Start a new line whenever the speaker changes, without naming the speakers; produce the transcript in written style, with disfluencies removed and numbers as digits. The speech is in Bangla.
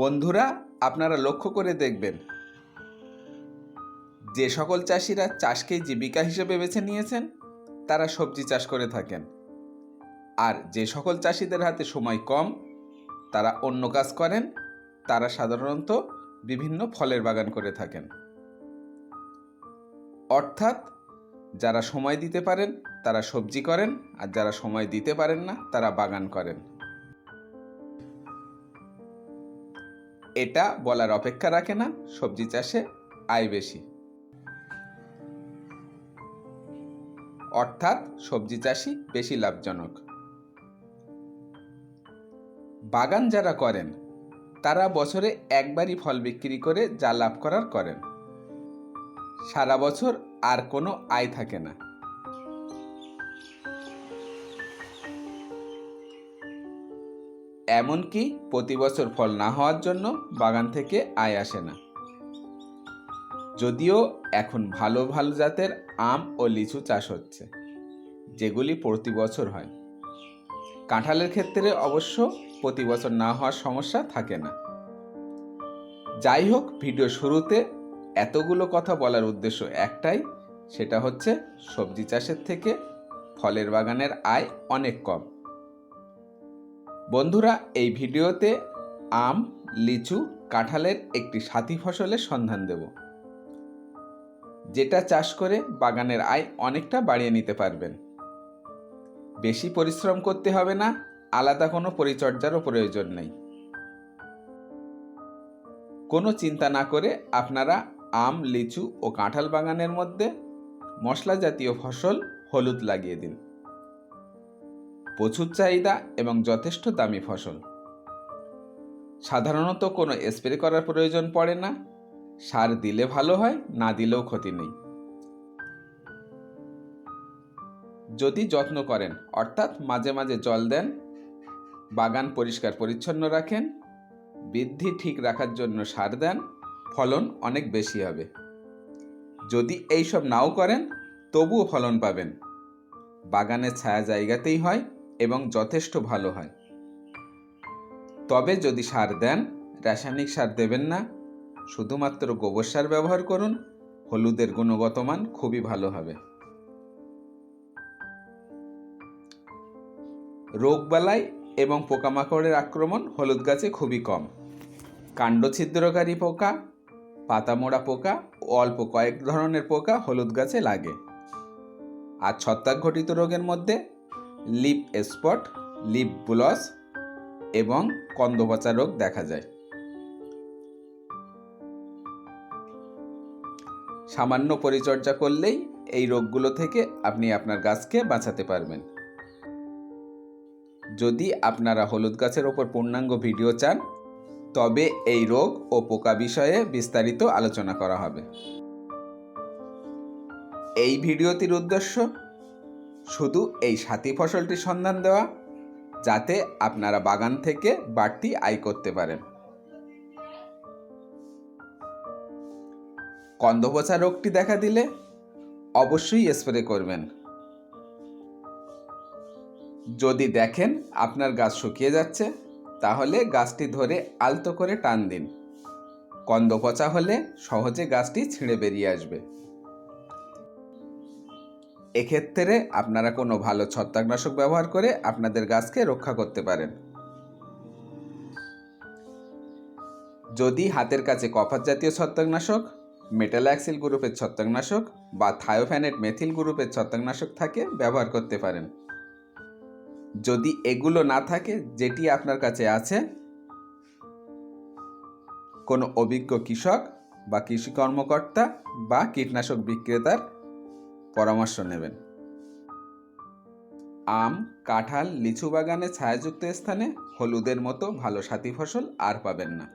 বন্ধুরা, আপনারা লক্ষ্য করে দেখবেন, যে সকল চাষিরা চাষকেই জীবিকা হিসেবে বেছে নিয়েছেন তারা সবজি চাষ করে থাকেন, আর যে সকল চাষিদের হাতে সময় কম তারা অন্য কাজ করেন, তারা সাধারণত বিভিন্ন ফলের বাগান করে থাকেন। অর্থাৎ যারা সময় দিতে পারেন তারা সবজি করেন, আর যারা সময় দিতে পারেন না তারা বাগান করেন। এটা বলার অপেক্ষা রাখে না সবজি চাষে আয় বেশি, অর্থাৎ সবজি চাষই বেশি লাভজনক। বাগান যারা করেন তারা বছরে একবারই ফল বিক্রি করে যা লাভ করার করেন, সারা বছর আর কোনো আয় থাকে না। এমনকি প্রতি বছর ফল না হওয়ার জন্য বাগান থেকে আয় আসে না। যদিও এখন ভালো ভালো জাতের আম ও লিচু চাষ হচ্ছে, যেগুলি প্রতি বছর হয়। কাঁঠালের ক্ষেত্রে অবশ্য প্রতি বছর না হওয়ার সমস্যা থাকে না। যাই হোক, ভিডিও শুরুতে এতগুলো কথা বলার উদ্দেশ্য একটাই, সেটা হচ্ছে সবজি চাষের থেকে ফলের বাগানের আয় অনেক কম। বন্ধুরা, এই ভিডিওতে আম, লিচু, কাঁঠালের একটি সাথী ফসলের সন্ধান দেব, যেটা চাষ করে বাগানের আয় অনেকটা বাড়িয়ে নিতে পারবেন। বেশি পরিশ্রম করতে হবে না, আলাদা কোনো পরিচর্যারও প্রয়োজন নেই। কোনো চিন্তা না করে আপনারা আম, লিচু ও কাঁঠাল বাগানের মধ্যে মশলা জাতীয় ফসল হলুদ লাগিয়ে দিন। প্রচুর চাহিদা এবং যথেষ্ট দামি ফসল। সাধারণত কোনো স্প্রে করার প্রয়োজন পড়ে না, সার দিলে ভালো হয়, না দিলেও ক্ষতি নেই। যদি যত্ন করেন, অর্থাৎ মাঝে মাঝে জল দেন, বাগান পরিষ্কার পরিচ্ছন্ন রাখেন, বৃদ্ধি ঠিক রাখার জন্য সার দেন, ফলন অনেক বেশি হবে। যদি এইসব নাও করেন তবুও ফলন পাবেন। বাগানের ছায়া জায়গাতেই হয় এবং যথেষ্ট ভালো হয়। তবে যদি সার দেন, রাসায়নিক সার দেবেন না, শুধুমাত্র গোবর সার ব্যবহার করুন, হলুদের গুণগত মান খুবই ভালো হবে। রোগবালাই এবং পোকামাকড়ের আক্রমণ হলুদ গাছে খুবই কম। কাণ্ড ছিদ্রকারী পোকা, পাতামোড়া পোকা ও অল্প কয়েক ধরনের পোকা হলুদ গাছে লাগে। আর ছত্রাক ঘটিত রোগের মধ্যে লিফ স্পট, লিফ ব্লস এবং কন্দপচা রোগ দেখা যায়। সামান্য পরিচর্যা করলেই এই রোগগুলো থেকে আপনি আপনার গাছকে বাঁচাতে পারবেন। যদি আপনারা হলুদ গাছের ওপর পূর্ণাঙ্গ ভিডিও চান, তবে এই রোগ ও পোকা বিষয়ে বিস্তারিত আলোচনা করা হবে। এই ভিডিওটির উদ্দেশ্য শুধু এই সাথী ফসলটির সন্ধান দেওয়া, যাতে আপনারা বাগান থেকে বাড়তি আয় করতে পারেন। কন্দপচা রোগটি দেখা দিলে অবশ্যই স্প্রে করবেন। যদি দেখেন আপনার গাছ শুকিয়ে যাচ্ছে, তাহলে গাছটি ধরে আলতো করে টান দিন। কন্দপচা হলে সহজে গাছটি ছিঁড়ে বেরিয়ে আসবে। এক্ষেত্রে আপনারা কোনো ভালো ছত্রাকনাশক ব্যবহার করে আপনাদের গাছকে রক্ষা করতে পারেন। যদি হাতের কাছে কপার জাতীয় ছত্রাকনাশক, মেটালাক্সিল গ্রুপের ছত্রাকনাশক বা থায়োফ্যানেট মেথিল গ্রুপের ছত্রাকনাশক থাকে, ব্যবহার করতে পারেন। যদি এগুলো না থাকে, যেটি আপনার কাছে আছে, কোনো অভিজ্ঞ কৃষক বা কৃষি কর্মকর্তা বা কীটনাশক বিক্রেতার পরামর্শ নেবেন। আম, কাঁঠাল, লিচু বাগানে ছায়াযুক্ত স্থানে হলুদের মতো ভালো সাথী ফসল আর পাবেন না।